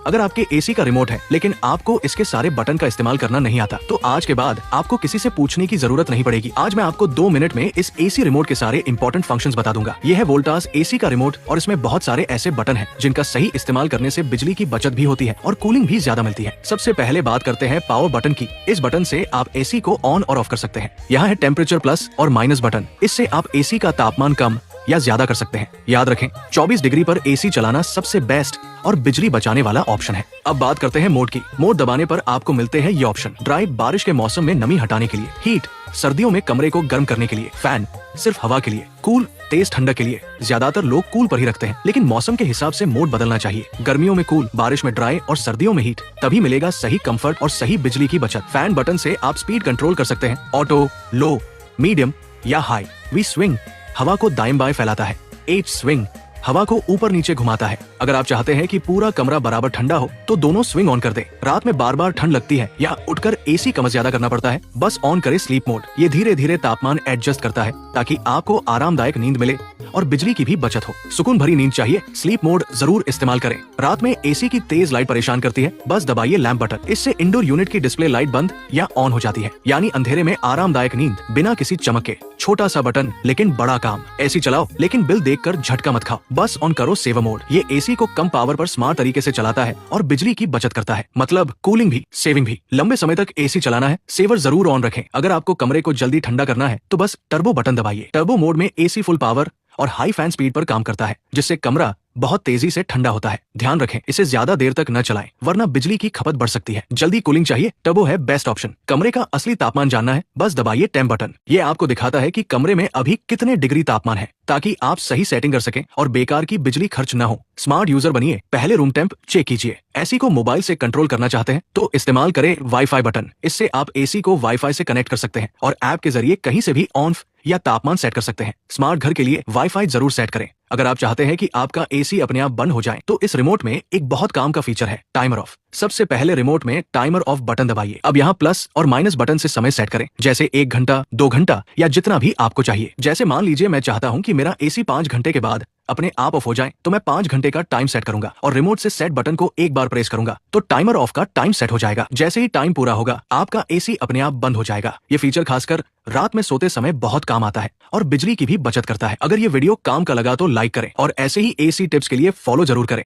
अगर आपके एसी का रिमोट है लेकिन आपको इसके सारे बटन का इस्तेमाल करना नहीं आता, तो आज के बाद आपको किसी से पूछने की जरूरत नहीं पड़ेगी। आज मैं आपको 2 मिनट में इस एसी रिमोट के सारे इंपॉर्टेंट फंक्शंस बता दूंगा। ये है वोल्टास एसी का रिमोट और इसमें बहुत सारे ऐसे बटन हैं जिनका सही इस्तेमाल करने से बिजली की बचत भी होती है और कूलिंग भी ज्यादा मिलती है। सबसे पहले बात करते हैं पावर बटन की। इस बटन से आप एसी को ऑन और ऑफ कर सकते हैं। यहाँ है टेम्परेचर प्लस और माइनस बटन। इससे आप एसी का तापमान कम या ज्यादा कर सकते हैं। याद रखें, 24 डिग्री पर एसी चलाना सबसे बेस्ट और बिजली बचाने वाला ऑप्शन है। अब बात करते हैं मोड की। मोड दबाने पर आपको मिलते हैं ये ऑप्शन। ड्राई बारिश के मौसम में नमी हटाने के लिए, हीट सर्दियों में कमरे को गर्म करने के लिए, फैन सिर्फ हवा के लिए, कूल तेज ठंडक के लिए। ज्यादातर लोग कूल पर ही रखते हैं, लेकिन मौसम के हिसाब से मोड बदलना चाहिए। गर्मियों में कूल, बारिश में ड्राई और सर्दियों में हीट, तभी मिलेगा सही कंफर्ट और सही बिजली की बचत। फैन बटन से आप स्पीड कंट्रोल कर सकते हैं, ऑटो, लो, मीडियम या हाई। वी स्विंग हवा को दाएं बाएं फैलाता है। एच स्विंग हवा को ऊपर नीचे घुमाता है। अगर आप चाहते हैं कि पूरा कमरा बराबर ठंडा हो तो दोनों स्विंग ऑन कर दे। रात में बार बार ठंड लगती है या उठकर एसी कम ज्यादा करना पड़ता है, बस ऑन करे स्लीप मोड। ये धीरे धीरे तापमान एडजस्ट करता है ताकि आपको आरामदायक नींद मिले और बिजली की भी बचत हो। सुकून भरी नींद चाहिए, स्लीप मोड जरूर इस्तेमाल करें। रात में एसी की तेज लाइट परेशान करती है, बस दबाइए लैंप बटन। इससे इंडोर यूनिट की डिस्प्ले लाइट बंद या ऑन हो जाती है, यानी अंधेरे में आरामदायक नींद बिना किसी चमक के। छोटा सा बटन लेकिन बड़ा काम। एसी चलाओ लेकिन बिल देखकर झटका मत खाओ, बस ऑन करो सेवर मोड। ये एसी को कम पावर पर स्मार्ट तरीके से चलाता है और बिजली की बचत करता है, मतलब कूलिंग भी सेविंग भी। लंबे समय तक एसी चलाना है, सेवर जरूर ऑन रखें। अगर आपको कमरे को जल्दी ठंडा करना है तो बस टर्बो बटन दबाइए। टर्बो मोड में एसी फुल पावर और हाई फैन स्पीड पर काम करता है, जिससे कमरा बहुत तेजी से ठंडा होता है। ध्यान रखें, इसे ज्यादा देर तक न चलाएं, वरना बिजली की खपत बढ़ सकती है। जल्दी कूलिंग चाहिए, टर्बो है बेस्ट ऑप्शन। कमरे का असली तापमान जानना है, बस दबाइए टेम्प बटन। ये आपको दिखाता है कि कमरे में अभी कितने डिग्री तापमान है, ताकि आप सही सेटिंग कर सकें और बेकार की बिजली खर्च न हो। स्मार्ट यूजर बनिए, पहले रूम टेम्प चेक कीजिए। एसी को मोबाइल से कंट्रोल करना चाहते हैं तो इस्तेमाल करें वाईफाई बटन। इससे आप एसी को वाईफाई से कनेक्ट कर सकते हैं और ऐप के जरिए कहीं से भी ऑन या तापमान सेट कर सकते हैं। स्मार्ट घर के लिए वाईफाई जरूर सेट करें। अगर आप चाहते हैं कि आपका एसी अपने आप बंद हो जाए तो इस रिमोट में एक बहुत काम का फीचर है, टाइमर ऑफ। सबसे पहले रिमोट में टाइमर ऑफ बटन दबाइए। अब यहाँ प्लस और माइनस बटन से समय सेट करें, जैसे 1 घंटा, 2 घंटा या जितना भी आपको चाहिए। जैसे मान लीजिए मैं चाहता हूँ कि मेरा एसी 5 घंटे के बाद अपने आप ऑफ हो जाए, तो मैं 5 घंटे का टाइम सेट करूंगा और रिमोट से सेट बटन को एक बार प्रेस करूंगा तो टाइमर ऑफ का टाइम सेट हो जाएगा। जैसे ही टाइम पूरा होगा आपका एसी अपने आप बंद हो जाएगा। ये फीचर खासकर रात में सोते समय बहुत काम आता है और बिजली की भी बचत करता है। अगर ये वीडियो काम का लगा तो लाइक करें और ऐसे ही एसी टिप्स के लिए फॉलो जरूर करें।